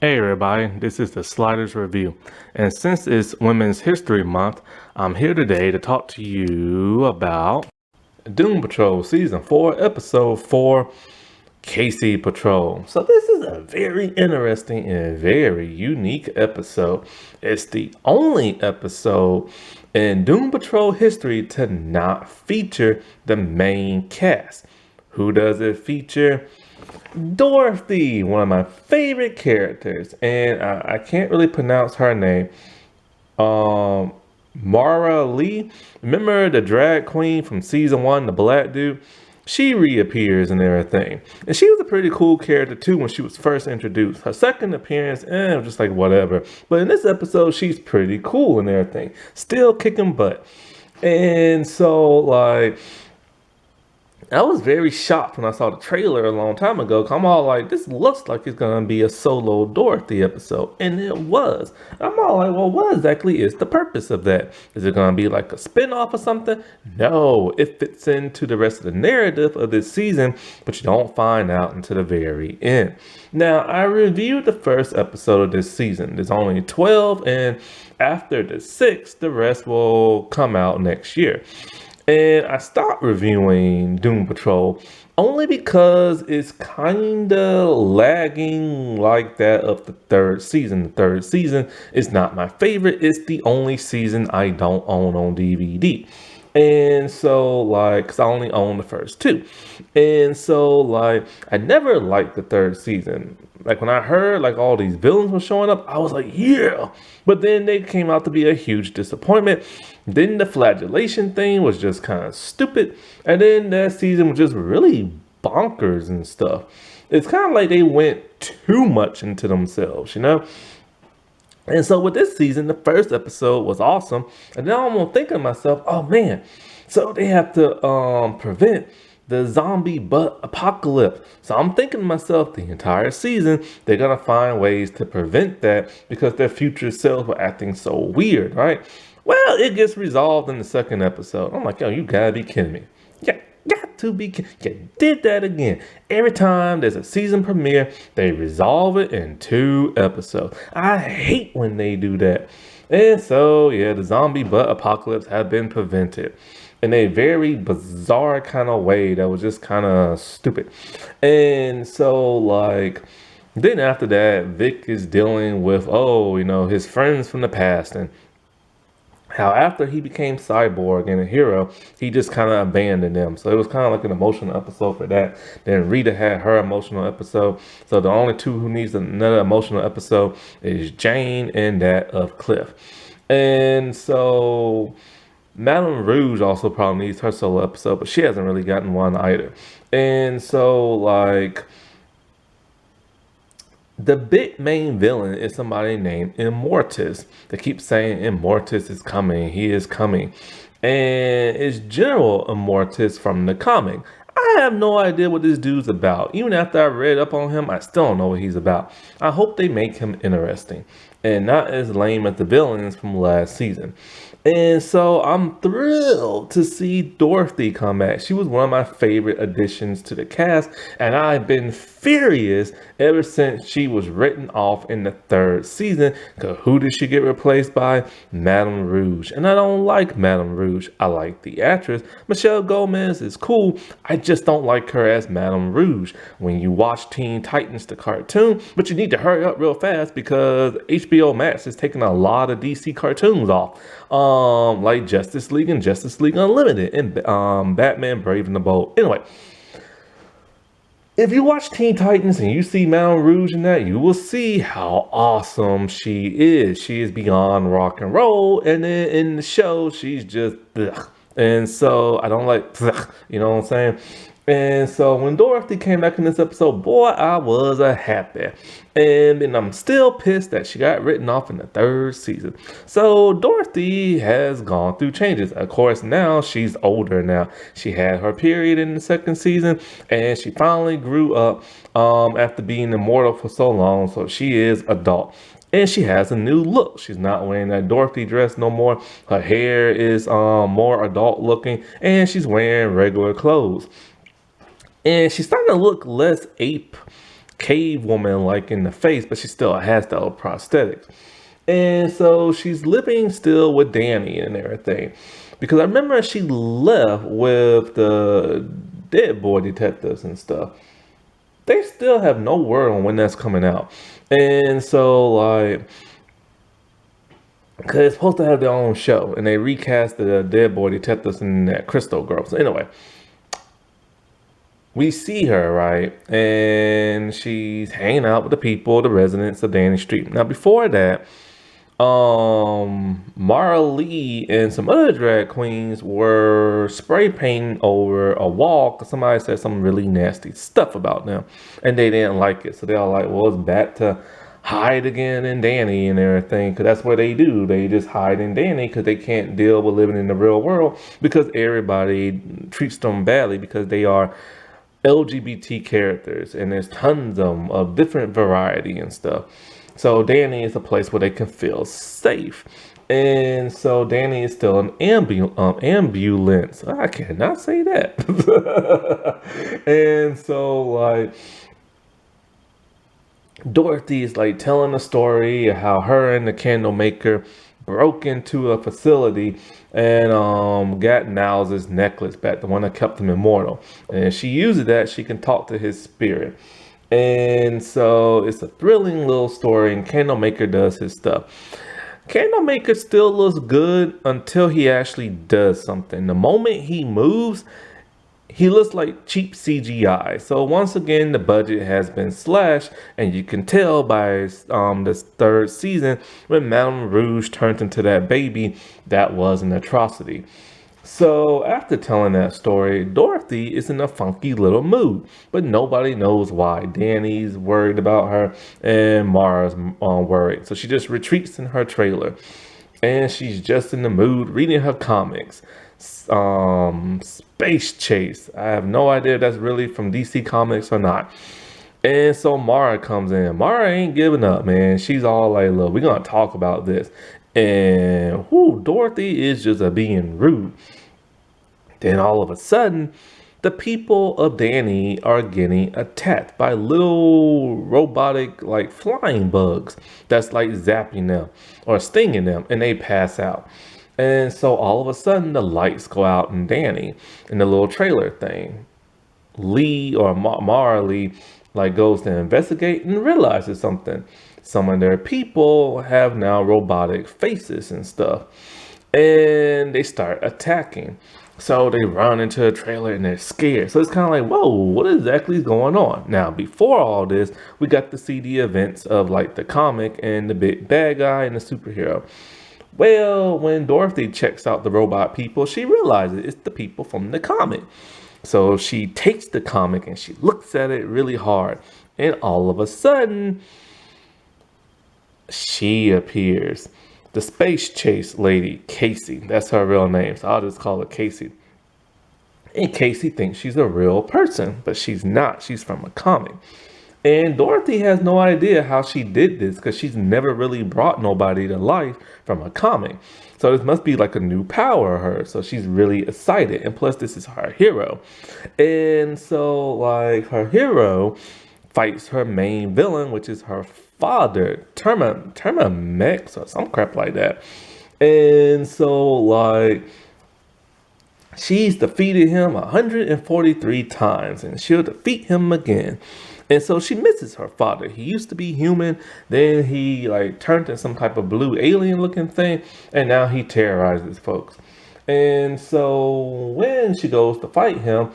Hey everybody, this is the Sliders Review, and since it's Women's History Month, I'm here today to talk to you about Doom Patrol Season 4, Episode 4, Casey Patrol. So this is a very interesting and very unique episode. It's the only episode in Doom Patrol history to not feature the main cast. Who does it feature? Dorothy, one of my favorite characters, and I can't really pronounce her name. Um, Mara Lee, remember the drag queen from season 1, the black dude? She reappears and everything, and she was a pretty cool character too when she was first introduced. Her second appearance, just like whatever. But in this episode, she's pretty cool and everything, still kicking butt. And so like, I was very shocked when I saw the trailer a long time ago. I'm all like, this looks like it's going to be a solo Dorothy episode. And it was. I'm all like, well, what exactly is the purpose of that? Is it going to be like a spin-off or something? No, it fits into the rest of the narrative of this season, but you don't find out until the very end. Now, I reviewed the first episode of this season. There's only 12, and after the 6th, the rest will come out next year. And I stopped reviewing Doom Patrol only because it's kind of lagging like that of the third season. The third season is not my favorite. It's the only season I don't own on DVD. And so, like, 'cause I only own the first two. And so, like, I never liked the third season. Like, when I heard, like, all these villains were showing up, I was like, yeah. But then they came out to be a huge disappointment. Then the flagellation thing was just kind of stupid. And then that season was just really bonkers and stuff. It's kind of like they went too much into themselves, you know? And so with this season, the first episode was awesome. And now I'm thinking to myself, oh man, so they have to prevent the zombie butt apocalypse. So I'm thinking to myself, the entire season, they're going to find ways to prevent that because their future selves were acting so weird, right? Well, it gets resolved in the second episode. I'm like, yo, you gotta be kidding me. Yeah, got to be kidding. You did that again. Every time there's a season premiere, they resolve it in 2 episodes. I hate when they do that. And so, yeah, the zombie butt apocalypse had been prevented in a very bizarre kind of way that was just kind of stupid. And so, like, then after that, Vic is dealing with, his friends from the past and how after he became Cyborg and a hero, he just kind of abandoned them. So it was kind of like an emotional episode for that. Then Rita had her emotional episode. So the only two who needs another emotional episode is Jane and that of Cliff. And so Madame Rouge also probably needs her solo episode, but she hasn't really gotten one either. And so, like, the big main villain is somebody named Immortus. They keep saying Immortus is coming, he is coming. And it's General Immortus from the comic. I have no idea what this dude's about. Even after I read up on him, I still don't know what he's about. I hope they make him interesting and not as lame as the villains from last season. And so I'm thrilled to see Dorothy come back. She was one of my favorite additions to the cast, and I've been furious ever since she was written off in the third season. Because who did she get replaced by? Madame Rouge. And I don't like Madame Rouge. I like the actress. Michelle Gomez is cool. I just don't like her as Madame Rouge. When you watch Teen Titans, the cartoon, but you need to hurry up real fast because HBO Max is taking a lot of DC cartoons off. Like Justice League and Justice League Unlimited and Batman Brave and the Bold. Anyway, if you watch Teen Titans and you see Madame Rouge in that, you will see how awesome she is. She is beyond rock and roll, and then in the show, she's just ugh. And so I don't like, ugh, you know what I'm saying? And so when Dorothy came back in this episode, boy, I was a happy. And then I'm still pissed that she got written off in the third season. So Dorothy has gone through changes. Of course, now she's older now. She had her period in the second season, and she finally grew up after being immortal for so long. So she is adult. And she has a new look. She's not wearing that Dorothy dress no more. Her hair is more adult looking, and she's wearing regular clothes. And she's starting to look less ape cave woman like in the face, but she still has the old prosthetics. And so she's living still with Danny and everything. Because I remember she left with the dead boy detectives and stuff. They still have no word on when that's coming out. And so, like, because they're supposed to have their own show, and they recast the dead boy detectives in that Crystal Girl. So, anyway, we see her, right? And she's hanging out with the people, the residents of Danny Street. Now, before that, Mara Lee and some other drag queens were spray painting over a wall because somebody said some really nasty stuff about them and they didn't like it. So they're all like, well, it's back to hide again in Danny and everything, because that's what they do. They just hide in Danny because they can't deal with living in the real world because everybody treats them badly because they are LGBT characters and there's tons of different variety and stuff. So Danny is a place where they can feel safe. And so Danny is still an ambulance. I cannot say that. And so like Dorothy is like telling the story of how her and the candle maker broke into a facility and got Niles' necklace back, the one that kept him immortal. And if she uses that, she can talk to his spirit. And so it's a thrilling little story, and Candlemaker does his stuff. Candlemaker still looks good until he actually does something. The moment he moves, he looks like cheap CGI. So once again, the budget has been slashed, and you can tell by this third season when Madame Rouge turned into that baby, that was an atrocity. So after telling that story, Dorothy is in a funky little mood, but nobody knows why. Danny's worried about her and Mara's worried. So she just retreats in her trailer and she's just in the mood reading her comics. Space Chase. I have no idea if that's really from DC Comics or not. And so Mara comes in. Mara ain't giving up, man. She's all like, look, we're going to talk about this. And Dorothy is just being rude. Then all of a sudden, the people of Danny are getting attacked by little robotic like flying bugs that's like zapping them or stinging them, and they pass out. And so all of a sudden the lights go out in Danny in the little trailer thing. Lee or Mara Lee like goes to investigate and realizes something. Some of their people have now robotic faces and stuff, and they start attacking. So they run into a trailer and they're scared. So it's kind of like, whoa, what exactly is going on? Now, before all this, we got to see the events of like the comic and the big bad guy and the superhero. Well, when Dorothy checks out the robot people, she realizes it's the people from the comic. So she takes the comic and she looks at it really hard. And all of a sudden, she appears. The Space Chase lady, Casey, that's her real name, so I'll just call her Casey. And Casey thinks she's a real person, but she's not. She's from a comic. And Dorothy has no idea how she did this because she's never really brought nobody to life from a comic. So this must be like a new power of hers. So she's really excited. And plus, this is her hero. And so, like, her hero fights her main villain, which is her father, Termamex or some crap like that. And so, like, she's defeated him 143 times, and she'll defeat him again. And so she misses her father. He used to be human, then he like turned into some type of blue alien looking thing, and now he terrorizes folks. And so when she goes to fight him,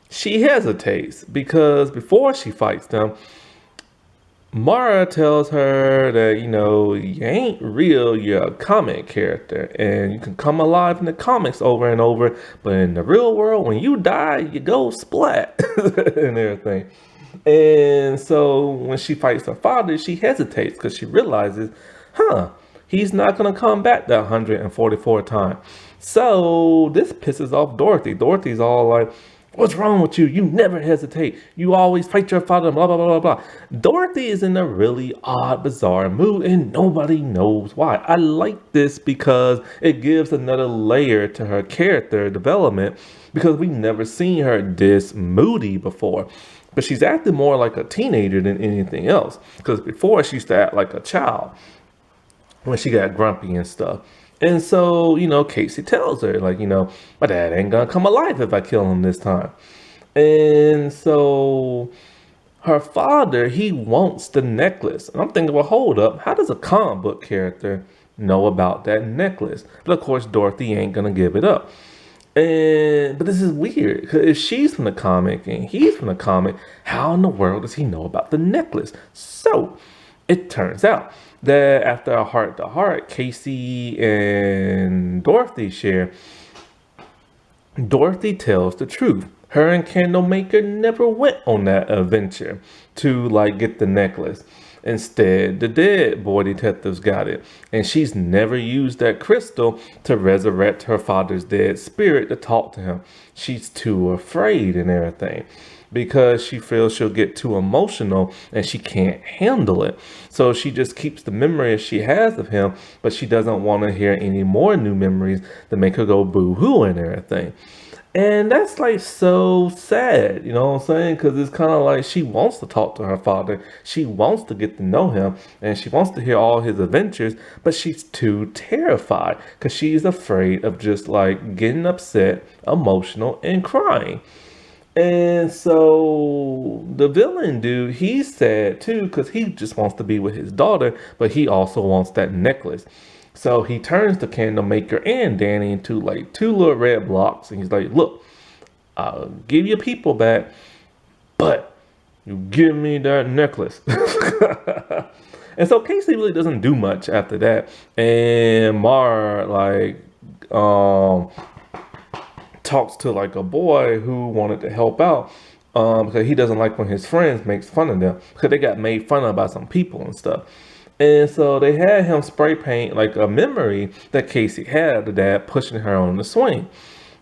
she hesitates because before she fights them, Mara tells her that, you know, you ain't real, you're a comic character, and you can come alive in the comics over and over, but in the real world, when you die, you go splat and everything. And so when she fights her father, she hesitates because she realizes, he's not going to come back that 144 times. So this pisses off Dorothy. Dorothy's all like, what's wrong with you? You never hesitate. You always fight your father, blah, blah, blah, blah, blah. Dorothy is in a really odd, bizarre mood, and nobody knows why. I like this because it gives another layer to her character development because we've never seen her this moody before. but she's acting more like a teenager than anything else. Because before she used to act like a child when she got grumpy and stuff. And so, Casey tells her, like, my dad ain't gonna come alive if I kill him this time. And so her father, he wants the necklace. And I'm thinking, well, hold up. How does a comic book character know about that necklace? But of course, Dorothy ain't gonna give it up. But this is weird, because if she's from the comic and he's from the comic, how in the world does he know about the necklace? So it turns out that after a heart-to-heart, Casey and Dorothy share, Dorothy tells the truth. Her and Candlemaker never went on that adventure to get the necklace. Instead, the dead boy detectives got it, and she's never used that crystal to resurrect her father's dead spirit to talk to him. She's too afraid and everything, because she feels she'll get too emotional and she can't handle it. So she just keeps the memories she has of him, but she doesn't want to hear any more new memories that make her go boo-hoo and everything. And that's so sad, you know what I'm saying? Because it's kind of like she wants to talk to her father. She wants to get to know him and she wants to hear all his adventures, but she's too terrified because she's afraid of just getting upset, emotional, and crying. And so the villain dude, he's sad too because he just wants to be with his daughter, but he also wants that necklace. So he turns the Candlemaker and Danny into two little red blocks. And he's like, look, I'll give your people back, but you give me that necklace. And so Casey really doesn't do much after that. And Mar, talks to a boy who wanted to help out because he doesn't like when his friends makes fun of them because they got made fun of by some people and stuff. And so they had him spray paint a memory that Casey had, the dad pushing her on the swing.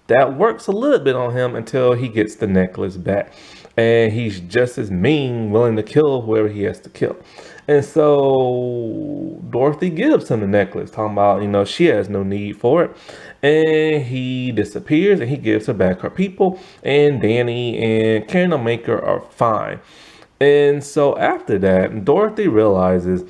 That works a little bit on him until he gets the necklace back. And he's just as mean, willing to kill whoever he has to kill. And so Dorothy gives him the necklace, talking about, she has no need for it. And he disappears and he gives her back her people. And Danny and Candlemaker are fine. And so after that, Dorothy realizes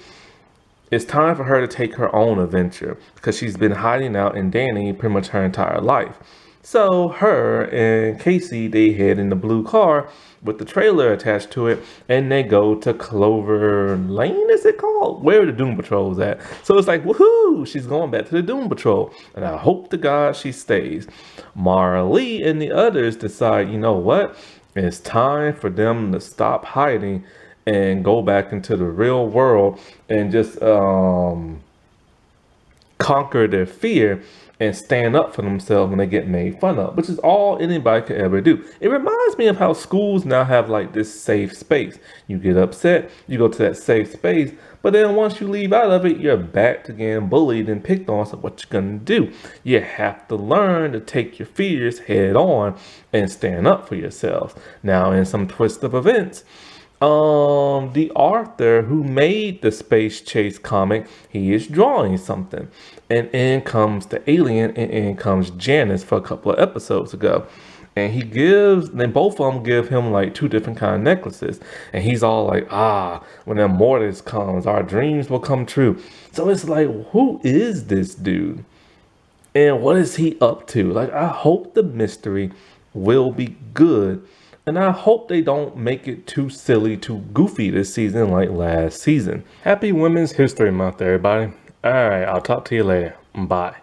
it's time for her to take her own adventure because she's been hiding out in Danny pretty much her entire life. So her and Casey, they head in the blue car with the trailer attached to it, and they go to Clover Lane, is it called? Where the Doom Patrol's at. So it's woohoo, she's going back to the Doom Patrol, and I hope to God she stays. Mara Lee and the others decide, you know what? It's time for them to stop hiding and go back into the real world and just conquer their fear and stand up for themselves when they get made fun of, which is all anybody could ever do. It reminds me of how schools now have this safe space. You get upset, you go to that safe space, but then once you leave out of it, you're back to getting bullied and picked on. So what you gonna do? You have to learn to take your fears head on and stand up for yourselves. Now, in some twist of events, the author who made the Space Chase comic, he is drawing something, and in comes the alien, and in comes Janice for a couple of episodes ago, and then both of them give him two different kind of necklaces, and he's all when the Mortis comes, our dreams will come true. So it's who is this dude, and what is he up to? I hope the mystery will be good. And I hope they don't make it too silly, too goofy this season like last season. Happy Women's History Month, everybody. All right, I'll talk to you later. Bye.